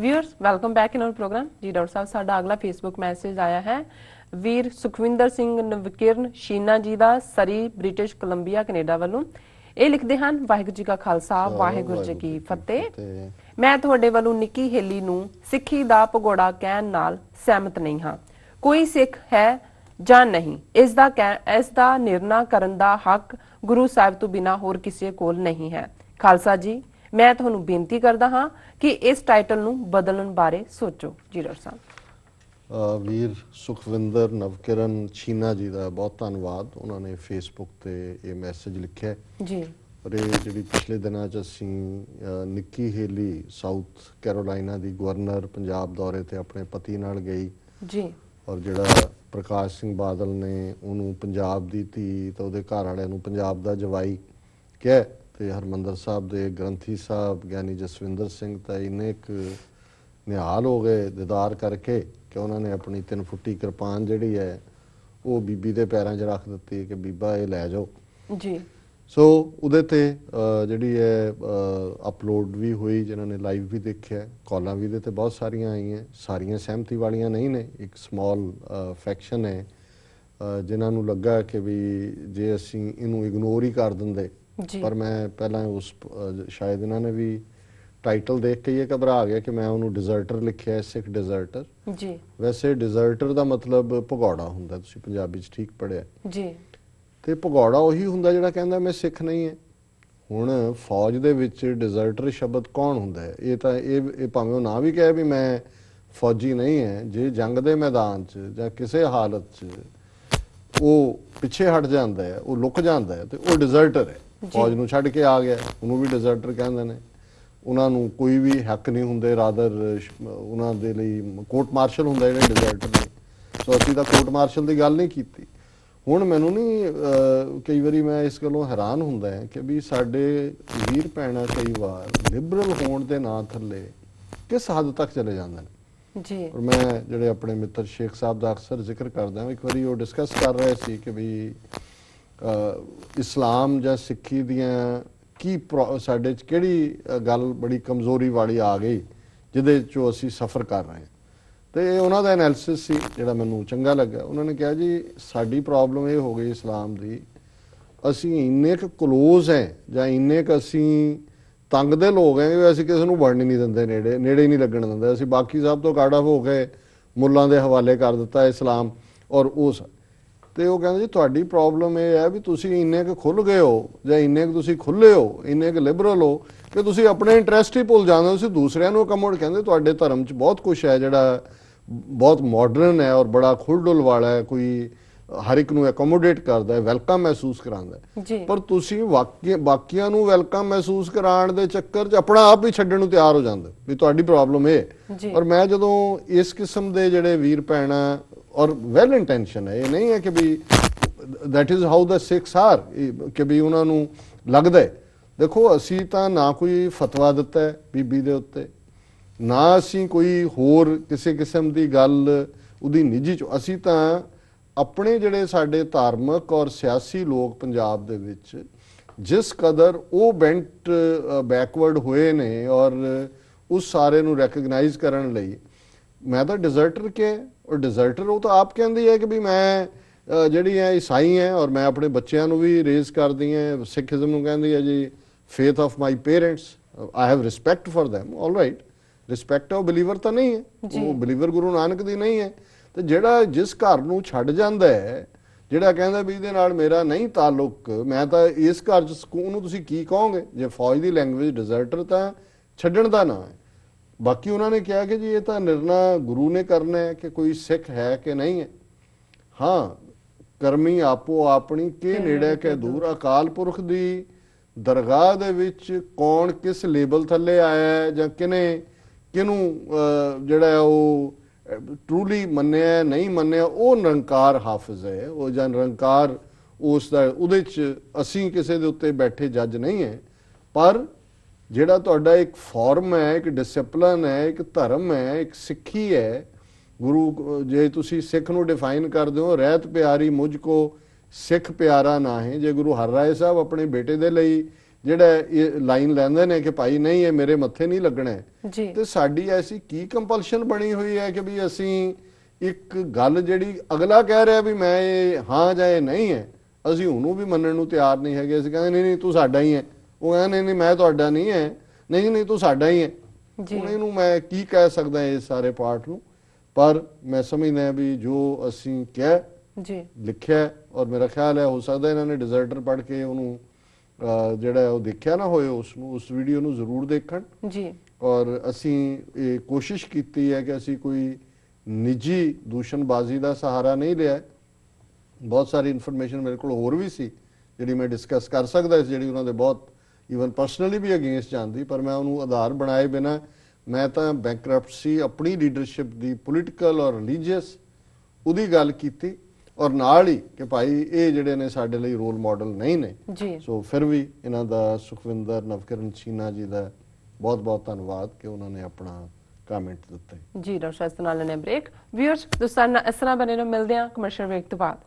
Viewers welcome back in our programme ji. Doctor साहब साडा अगला फेसबुक मैसेज आया है वीर सुखविंदर सिंह नवकिरण शीना जी का सरी ब्रिटिश कोलंबिया कनेडा वालों। ਇਹ ਲਿਖਦੇ ਹਨ ਵਾਹਿਗੁਰੂ ਜੀ ਕਾ ਖਾਲਸਾ ਵਾਹਿਗੁਰੂ ਜੀ ਕੀ ਫਤਿਹ। ਮੈਂ ਤੁਹਾਡੇ ਵੱਲੋਂ ਨਿੱਕੀ ਹੇਲੀ ਨੂੰ ਸਿੱਖੀ ਦਾ ਭਗੌੜਾ ਕਹਿਣ ਨਾਲ ਸਹਿਮਤ ਨਹੀਂ ਹਾਂ। ਕੋਈ ਸਿੱਖ ਹੈ ਜਾਂ ਨਹੀਂ ਇਸ ਦਾ ਨਿਰਣਾ ਕਰਨ ਦਾ ਹੱਕ ਗੁਰੂ ਸਾਹਿਬ ਤੋਂ ਬਿਨਾ ਹੋਰ ਕਿਸੇ ਕੋਲ ਨਹੀਂ ਹੈ। ਖਾਲਸਾ ਜੀ ਮੈਂ ਤੁਹਾਨੂੰ ਬੇਨਤੀ ਕਰਦਾ ਹਾਂ ਕਿ ਇਸ ਟਾਈਟਲ ਨੂੰ ਬਦਲਣ ਬਾਰੇ ਸੋਚੋ। ਜੀ ਡਾਕਟਰ ਸਾਹਿਬ। ਵੀਰ ਸੁਖਵਿੰਦਰ ਨਵਕਿਰਨ ਸ਼ੀਨਾ ਜੀ ਦਾ ਬਹੁਤ ਧੰਨਵਾਦ। ਉਹਨਾਂ ਨੇ ਫੇਸਬੁੱਕ ਤੇ ਇਹ ਮੈਸੇਜ ਲਿਖਿਆ ਜੀ। ਔਰ ਇਹ ਜਿਹੜੀ ਪਿਛਲੇ ਦਿਨਾਂ 'ਚ ਅਸੀਂ ਨਿੱਕੀ ਹੇਲੀ ਸਾਊਥ ਕੈਰੋਲਾਈਨਾ ਦੀ ਗਵਰਨਰ ਪੰਜਾਬ ਦੌਰੇ ਤੇ ਆਪਣੇ ਪਤੀ ਨਾਲ ਗਈ ਜੀ। ਔਰ ਜਿਹੜਾ ਪ੍ਰਕਾਸ਼ ਸਿੰਘ ਬਾਦਲ ਨੇ ਉਹਨੂੰ ਪੰਜਾਬ ਦੀ ਧੀ ਤੇ ਉਹਦੇ ਘਰ ਵਾਲਿਆਂ ਨੂੰ ਪੰਜਾਬ ਦਾ ਜਵਾਈ ਕਿਹਾ ਤੇ ਹਰਮੰਦਰ ਸਾਹਿਬ ਦੇ ਗ੍ਰੰਥੀ ਸਾਹਿਬ ਗਿਆਨੀ ਜਸਵਿੰਦਰ ਸਿੰਘ ਤਾਂ ਇੰਨੇ ਇੱਕ ਨਿਹਾਲ ਹੋ ਗਏ ਦੀਦਾਰ ਕਰਕੇ ਕਿ ਉਹਨਾਂ ਨੇ ਆਪਣੀ 3 ਫੁੱਟੀ ਕਿਰਪਾਨ ਜਿਹੜੀ ਹੈ ਉਹ ਬੀਬੀ ਦੇ ਪੈਰਾਂ 'ਚ ਰੱਖ ਦਿੱਤੀ ਕਿ ਬੀਬਾ ਇਹ ਲੈ ਜਾਓ ਜੀ। ਸੋ ਉਹਦੇ ਤੇ ਜਿਹੜੀ ਹੈ ਅਪਲੋਡ ਵੀ ਹੋਈ, ਜਿਨ੍ਹਾਂ ਨੇ ਲਾਈਵ ਵੀ ਦੇਖਿਆ, ਕਾਲਾਂ ਵੀ ਇਹਦੇ ਤੇ ਬਹੁਤ ਸਾਰੀਆਂ ਆਈਆਂ। ਸਾਰੀਆਂ ਸਹਿਮਤੀ ਵਾਲੀਆਂ ਨਹੀਂ ਨੇ, ਇੱਕ ਸਮਾਲ ਫੈਕਸ਼ਨ ਹੈ ਜਿਨ੍ਹਾਂ ਨੂੰ ਲੱਗਾ ਕਿ ਵੀ ਜੇ ਅਸੀਂ ਇਹਨੂੰ ਇਗਨੋਰ ਹੀ ਕਰ ਦਿੰਦੇ। ਪਰ ਮੈਂ ਪਹਿਲਾਂ ਉਸ ਸ਼ਾਇਦ ਇਹਨਾਂ ਨੇ ਵੀ ਟਾਈਟਲ ਦੇਖ ਕੇ ਇਹ ਘਬਰਾ ਗਿਆ ਕਿ ਮੈਂ ਉਹਨੂੰ ਡਿਜ਼ਰਟਰ ਲਿਖਿਆ, ਸਿੱਖ ਡਿਜ਼ਰਟਰ ਜੀ। ਵੈਸੇ ਡਿਜ਼ਰਟਰ ਦਾ ਮਤਲਬ ਭਗੌੜਾ ਹੁੰਦਾ, ਤੁਸੀਂ ਪੰਜਾਬੀ 'ਚ ਠੀਕ ਪੜ੍ਹਿਆ ਜੀ। ਤੇ ਭਗੌੜਾ ਉਹੀ ਹੁੰਦਾ ਜਿਹੜਾ ਕਹਿੰਦਾ ਮੈਂ ਸਿੱਖ ਨਹੀਂ ਹੈ। ਹੁਣ ਫੌਜ ਦੇ ਵਿੱਚ ਡਿਜ਼ਰਟਰ ਸ਼ਬਦ ਕੌਣ ਹੁੰਦਾ ਹੈ? ਇਹ ਤਾਂ ਇਹ ਭਾਵੇਂ ਉਹ ਨਾ ਵੀ ਕਹੇ ਵੀ ਮੈਂ ਫੌਜੀ ਨਹੀਂ ਹੈ, ਜੇ ਜੰਗ ਦੇ ਮੈਦਾਨ 'ਚ ਜਾਂ ਕਿਸੇ ਹਾਲਤ 'ਚ ਉਹ ਪਿੱਛੇ ਹਟ ਜਾਂਦਾ ਹੈ, ਉਹ ਲੁਕ ਜਾਂਦਾ ਹੈ ਤੇ ਉਹ ਡਿਜ਼ਰਟਰ ਹੈ। ਫੌਜ ਨੂੰ ਛੱਡ ਕੇ ਆ ਗਿਆ, ਉਹਨੂੰ ਵੀ ਡਿਜ਼ਰਟਰ ਕਹਿੰਦੇ ਨੇ। ਉਹਨਾਂ ਨੂੰ ਕੋਈ ਵੀ ਹੱਕ ਨਹੀਂ ਹੁੰਦੇ, ਰਾਦਰ ਉਹਨਾਂ ਦੇ ਲਈ ਕੋਰਟ ਮਾਰਸ਼ਲ ਹੁੰਦਾ ਜਿਹੜੇ ਡਿਜ਼ਰਟਰ ਨੇ। ਸੋ ਅਸੀਂ ਤਾਂ ਕੋਰਟ ਮਾਰਸ਼ਲ ਦੀ ਗੱਲ ਨਹੀਂ ਕੀਤੀ। ਹੁਣ ਮੈਨੂੰ ਨਹੀਂ, ਕਈ ਵਾਰੀ ਮੈਂ ਇਸ ਗੱਲੋਂ ਹੈਰਾਨ ਹੁੰਦਾ ਹੈ ਕਿ ਵੀ ਸਾਡੇ ਵੀਰ ਭੈਣਾਂ ਕਈ ਵਾਰ ਲਿਬਰਲ ਹੋਣ ਦੇ ਨਾਂ ਥੱਲੇ ਕਿਸ ਹੱਦ ਤੱਕ ਚਲੇ ਜਾਂਦੇ ਨੇ ਜੀ। ਔਰ ਮੈਂ ਜਿਹੜੇ ਆਪਣੇ ਮਿੱਤਰ ਸ਼ੇਖ ਸਾਹਿਬ ਦਾ ਅਕਸਰ ਜ਼ਿਕਰ ਕਰਦਾ, ਇੱਕ ਵਾਰੀ ਉਹ ਡਿਸਕਸ ਕਰ ਰਹੇ ਸੀ ਕਿ ਵੀ ਇਸਲਾਮ ਜਾਂ ਸਿੱਖੀ ਦੀਆਂ ਕੀ ਸਾਡੇ 'ਚ ਕਿਹੜੀ ਗੱਲ ਬੜੀ ਕਮਜ਼ੋਰੀ ਵਾਲੀ ਆ ਗਈ ਜਿਹਦੇ 'ਚੋਂ ਅਸੀਂ ਸਫ਼ਰ ਕਰ ਰਹੇ ਹਾਂ। ਤੇ ਉਹਨਾਂ ਦਾ ਐਨਾਲਿਸਿਸ ਸੀ ਜਿਹੜਾ ਮੈਨੂੰ ਚੰਗਾ ਲੱਗਾ। ਉਹਨਾਂ ਨੇ ਕਿਹਾ ਜੀ ਸਾਡੀ ਪ੍ਰੋਬਲਮ ਇਹ ਹੋ ਗਈ ਇਸਲਾਮ ਦੀ, ਅਸੀਂ ਇੰਨੇ ਕੁ ਕਲੋਜ਼ ਹੈ ਜਾਂ ਇੰਨੇ ਕੁ ਅਸੀਂ ਤੰਗ ਦੇ ਲੋਕ ਹੈ ਕਿ ਅਸੀਂ ਕਿਸੇ ਨੂੰ ਵੜਨ ਹੀ ਨਹੀਂ ਦਿੰਦੇ, ਨੇੜੇ ਹੀ ਨਹੀਂ ਲੱਗਣ ਦਿੰਦੇ। ਅਸੀਂ ਬਾਕੀ ਸਭ ਤੋਂ ਕਾਟ ਆਫ ਹੋ ਕੇ ਮੁੱਲਾਂ ਦੇ ਹਵਾਲੇ ਕਰ ਦਿੱਤਾ ਇਸਲਾਮ ਔਰ ਉਸ। ਤੇ ਉਹ ਕਹਿੰਦੇ ਜੀ ਤੁਹਾਡੀ ਪ੍ਰੋਬਲਮ ਇਹ ਹੈ ਵੀ ਤੁਸੀਂ ਇੰਨੇ ਕੁ ਖੁੱਲ੍ਹ ਗਏ ਹੋ ਜਾਂ ਇੰਨੇ ਕੁ ਤੁਸੀਂ ਖੁੱਲ੍ਹੇ ਹੋ, ਇੰਨੇ ਕੁ ਲਿਬਰਲ ਹੋ ਕਿ ਤੁਸੀਂ ਆਪਣੇ ਇੰਟਰਸਟ ਹੀ ਭੁੱਲ ਜਾਂਦੇ ਹੋ, ਤੁਸੀਂ ਦੂਸਰਿਆਂ ਨੂੰ ਅਕਮੋਡ। ਕਹਿੰਦੇ ਤੁਹਾਡੇ ਧਰਮ 'ਚ ਬਹੁਤ ਕੁਛ ਹੈ ਜਿਹੜਾ ਬਹੁਤ ਮਾਡਰਨ ਹੈ ਔਰ ਬੜਾ ਖੁੱਲ੍ਹ-ਡੁੱਲ ਵਾਲਾ ਹੈ, ਕੋਈ ਹਰ ਇੱਕ ਨੂੰ ਐਕੋਮੋਡੇਟ ਕਰਦਾ ਹੈ, ਵੈਲਕਮ ਮਹਿਸੂਸ ਕਰਾਉਂਦਾ ਹੈ। ਪਰ ਤੁਸੀਂ ਬਾਕੀਆਂ ਨੂੰ ਵੈਲਕਮ ਮਹਿਸੂਸ ਕਰਾਉਣ ਦੇ ਚੱਕਰ 'ਚ ਆਪਣਾ ਆਪ ਹੀ ਛੱਡਣ ਨੂੰ ਤਿਆਰ ਹੋ ਜਾਂਦੇ ਵੀ ਤੁਹਾਡੀ ਪ੍ਰੋਬਲਮ ਇਹ। ਔਰ ਮੈਂ ਜਦੋਂ ਇਸ ਕਿਸਮ ਦੇ ਜਿਹੜੇ ਵੀਰ ਭੈਣਾਂ ਔਰ ਵੈਲ ਇੰਟੈਂਸ਼ਨ ਹੈ, ਇਹ ਨਹੀਂ ਹੈ ਕਿ ਵੀ that is how the Sikhs are ਕਿ ਵੀ ਉਹਨਾਂ ਨੂੰ ਲੱਗਦਾ ਹੈ। ਦੇਖੋ ਅਸੀਂ ਤਾਂ ਨਾ ਕੋਈ ਫਤਵਾ ਦਿੱਤਾ ਹੈ ਬੀਬੀ ਦੇ ਉੱਤੇ, ਨਾ ਅਸੀਂ ਕੋਈ ਹੋਰ ਕਿਸੇ ਕਿਸਮ ਦੀ ਗੱਲ ਉਹਦੀ ਨਿੱਜੀ 'ਚ। ਅਸੀਂ ਤਾਂ ਆਪਣੇ ਜਿਹੜੇ ਸਾਡੇ ਧਾਰਮਿਕ ਔਰ ਸਿਆਸੀ ਲੋਕ ਪੰਜਾਬ ਦੇ ਵਿੱਚ ਜਿਸ ਕਦਰ ਉਹ ਬੈਂਟ ਬੈਕਵਰਡ ਹੋਏ ਨੇ ਔਰ ਉਸ ਸਾਰੇ ਨੂੰ ਰੈਕਗਨਾਈਜ਼ ਕਰਨ ਲਈ ਮੈਂ ਤਾਂ ਡਿਜ਼ਰਟਰ ਕਿਹਾ। ਔਰ ਡਿਜ਼ਰਟਰ ਉਹ ਤਾਂ ਆਪ ਕਹਿੰਦੀ ਹੈ ਕਿ ਵੀ ਮੈਂ ਜਿਹੜੀ ਹੈ ਈਸਾਈ ਹੈ ਔਰ ਮੈਂ ਆਪਣੇ ਬੱਚਿਆਂ ਨੂੰ ਵੀ ਰੇਜ਼ ਕਰਦੀ ਹਾਂ। ਸਿੱਖਿਜ਼ਮ ਨੂੰ ਕਹਿੰਦੀ ਹੈ ਜੀ faith of my parents, I have respect for them, all right. Respect ਉਹ ਬਿਲੀਵਰ ਤਾਂ ਨਹੀਂ ਹੈ, ਉਹ ਬਿਲੀਵਰ ਗੁਰੂ ਨਾਨਕ ਦੀ ਨਹੀਂ ਹੈ। ਤੇ ਜਿਹੜਾ ਜਿਸ ਘਰ ਨੂੰ ਛੱਡ ਜਾਂਦਾ ਹੈ, ਜਿਹੜਾ ਕਹਿੰਦਾ ਵੀ ਇਹਦੇ ਨਾਲ ਮੇਰਾ ਨਹੀਂ ਤਾਲੁਕ, ਮੈਂ ਤਾਂ ਇਸ ਘਰ 'ਚ ਸਕੂਨ ਨੂੰ ਤੁਸੀਂ ਕੀ ਕਹੋਗੇ? ਜੇ ਫੌਜ ਦੀ ਲੈਂਗੁਏਜ ਡਿਜ਼ਰਟਰ ਤਾਂ ਛੱਡਣ ਦਾ ਨਾਂ ਹੈ। ਬਾਕੀ ਉਹਨਾਂ ਨੇ ਕਿਹਾ ਕਿ ਜੀ ਇਹ ਤਾਂ ਨਿਰਣਾ ਗੁਰੂ ਨੇ ਕਰਨਾ ਹੈ ਕਿ ਕੋਈ ਸਿੱਖ ਹੈ ਕਿ ਨਹੀਂ ਹੈ। ਹਾਂ, ਕਰਮੀ ਆਪੋ ਆਪਣੀ ਕੇ ਨੇੜੇ ਕੇ ਦੂਰ। ਅਕਾਲ ਪੁਰਖ ਦੀ ਦਰਗਾਹ ਦੇ ਵਿੱਚ ਕੌਣ ਕਿਸ ਲੇਬਲ ਥੱਲੇ ਆਇਆ ਜਾਂ ਕਿਹਨੂੰ ਜਿਹੜਾ ਉਹ ਟਰੂਲੀ ਮੰਨਿਆ ਨਹੀਂ ਮੰਨਿਆ, ਉਹ ਨਿਰੰਕਾਰ ਹਾਫਿਜ਼ ਹੈ। ਉਹ ਜਾਂ ਨਿਰੰਕਾਰ ਉਸ ਦਾ ਉਹਦੇ 'ਚ ਅਸੀਂ ਕਿਸੇ ਦੇ ਉੱਤੇ ਬੈਠੇ ਜੱਜ ਨਹੀਂ ਹੈ। ਪਰ ਜਿਹੜਾ ਤੁਹਾਡਾ ਇੱਕ ਫਾਰਮ ਹੈ, ਇੱਕ ਡਿਸਪਲਿਨ ਹੈ, ਇੱਕ ਧਰਮ ਹੈ, ਇੱਕ ਸਿੱਖੀ ਹੈ। ਗੁਰੂ ਜੇ ਤੁਸੀਂ ਸਿੱਖ ਨੂੰ ਡਿਫਾਈਨ ਕਰਦੇ ਹੋ, ਰਹਿਤ ਪਿਆਰੀ ਮੁਝ ਕੋ ਸਿੱਖ ਪਿਆਰਾ ਨਾ ਹੈ। ਜੇ ਗੁਰੂ ਹਰਿਰਾਏ ਸਾਹਿਬ ਆਪਣੇ ਬੇਟੇ ਦੇ ਲਈ ਜਿਹੜਾ ਇਹ ਲਾਈਨ ਲੈਂਦੇ ਨੇ ਕਿ ਭਾਈ ਨਹੀਂ ਇਹ ਮੇਰੇ ਮੱਥੇ ਨਹੀਂ ਲੱਗਣਾ ਹੈ। ਜੀ ਤੇ ਸਾਡੀ ਐਸੀ ਕੀ ਕੰਪਲਸ਼ਨ ਬਣੀ ਹੋਈ ਹੈ ਕਿ ਵੀ ਅਸੀਂ ਇੱਕ ਗੱਲ ਜਿਹੜੀ ਅਗਲਾ ਕਹਿ ਰਿਹਾ ਵੀ ਮੈਂ ਇਹ ਹਾਂ ਜਾਂ ਇਹ ਨਹੀਂ ਹੈ, ਅਸੀਂ ਉਹਨੂੰ ਵੀ ਮੰਨਣ ਨੂੰ ਤਿਆਰ ਨਹੀਂ ਹੈਗੇ। ਅਸੀਂ ਕਹਿੰਦੇ ਨਹੀਂ ਨਹੀਂ ਤੂੰ ਸਾਡਾ ਹੀ ਹੈ, ਉਹ ਕਹਿੰਦੇ ਨਹੀਂ ਨਹੀਂ ਮੈਂ ਤੁਹਾਡਾ ਨਹੀਂ ਹੈ, ਨਹੀਂ ਨਹੀਂ ਤੂੰ ਸਾਡਾ ਹੀ ਹੈ। ਜੀ ਹੁਣ ਇਹਨੂੰ ਮੈਂ ਕੀ ਕਹਿ ਸਕਦਾ ਇਸ ਸਾਰੇ ਪਾਰਟ ਨੂੰ, ਪਰ ਮੈਂ ਸਮਝਦਾ ਵੀ ਜੋ ਅਸੀਂ ਕਿਹਾ ਜੀ ਲਿਖਿਆ, ਔਰ ਮੇਰਾ ਖਿਆਲ ਹੈ ਹੋ ਸਕਦਾ ਇਹਨਾਂ ਨੇ ਡਿਜ਼ਰਟਰ ਪੜ੍ਹ ਕੇ ਉਹਨੂੰ ਜਿਹੜਾ ਉਹ ਦੇਖਿਆ ਨਾ ਹੋਏ, ਉਸ ਵੀਡੀਓ ਨੂੰ ਜ਼ਰੂਰ ਦੇਖਣ। ਜੀ ਔਰ ਅਸੀਂ ਇਹ ਕੋਸ਼ਿਸ਼ ਕੀਤੀ ਹੈ ਕਿ ਅਸੀਂ ਕੋਈ ਨਿੱਜੀ ਦੂਸ਼ਣਬਾਜ਼ੀ ਦਾ ਸਹਾਰਾ ਨਹੀਂ ਲਿਆ। ਬਹੁਤ ਸਾਰੀ ਇਨਫੋਰਮੇਸ਼ਨ ਮੇਰੇ ਕੋਲ ਹੋਰ ਵੀ ਸੀ ਜਿਹੜੀ ਮੈਂ ਡਿਸਕਸ ਕਰ ਸਕਦਾ ਸੀ, ਜਿਹੜੀ ਉਹਨਾਂ ਦੇ ਬਹੁਤ ਈਵਨ ਪਰਸਨਲੀ ਵੀ ਅਗੇਂਸਟ ਜਾਂਦੀ, ਪਰ ਮੈਂ ਉਹਨੂੰ ਆਧਾਰ ਬਣਾਏ ਬਿਨਾ ਮੈਂ ਤਾਂ ਬੈਂਕਰਪਟਸੀ ਆਪਣੀ ਲੀਡਰਸ਼ਿਪ ਦੀ ਪੋਲੀਟੀਕਲ ਔਰ ਰਿਲੀਜੀਅਸ ਉਹਦੀ ਗੱਲ ਕੀਤੀ, ਔਰ ਨਾਲ ਹੀ ਕਿ ਭਾਈ ਇਹ ਜਿਹੜੇ ਨੇ ਸਾਡੇ ਲਈ ਰੋਲ ਮਾਡਲ ਨਹੀਂ ਨੇ। ਜੀ ਸੋ ਫਿਰ ਵੀ ਇਹਨਾਂ ਦਾ ਸੁਖਵਿੰਦਰ ਨਵਕਿਰਨ ਸ਼ੀਨਾ ਜੀ ਦਾ ਬਹੁਤ ਬਹੁਤ ਧੰਨਵਾਦ ਕਿ ਉਹਨਾਂ ਨੇ ਆਪਣਾ ਕਮੈਂਟ ਦਿੱਤੇ। ਜੀ ਡਾਕਟਰ ਸਾਹਿਬ ਨਾਲ ਲੈਣੇ ਬ੍ਰੇਕ। ਵੀਅਰਸ ਦੋਸਤਾਨਾ ਇਸ ਤਰ੍ਹਾਂ ਬਣੇ ਰਹੋ, ਮਿਲਦੇ ਹਾਂ ਕਮਰਸ਼ੀਅਲ ਬ੍ਰੇਕ ਤੋਂ ਬਾਅਦ।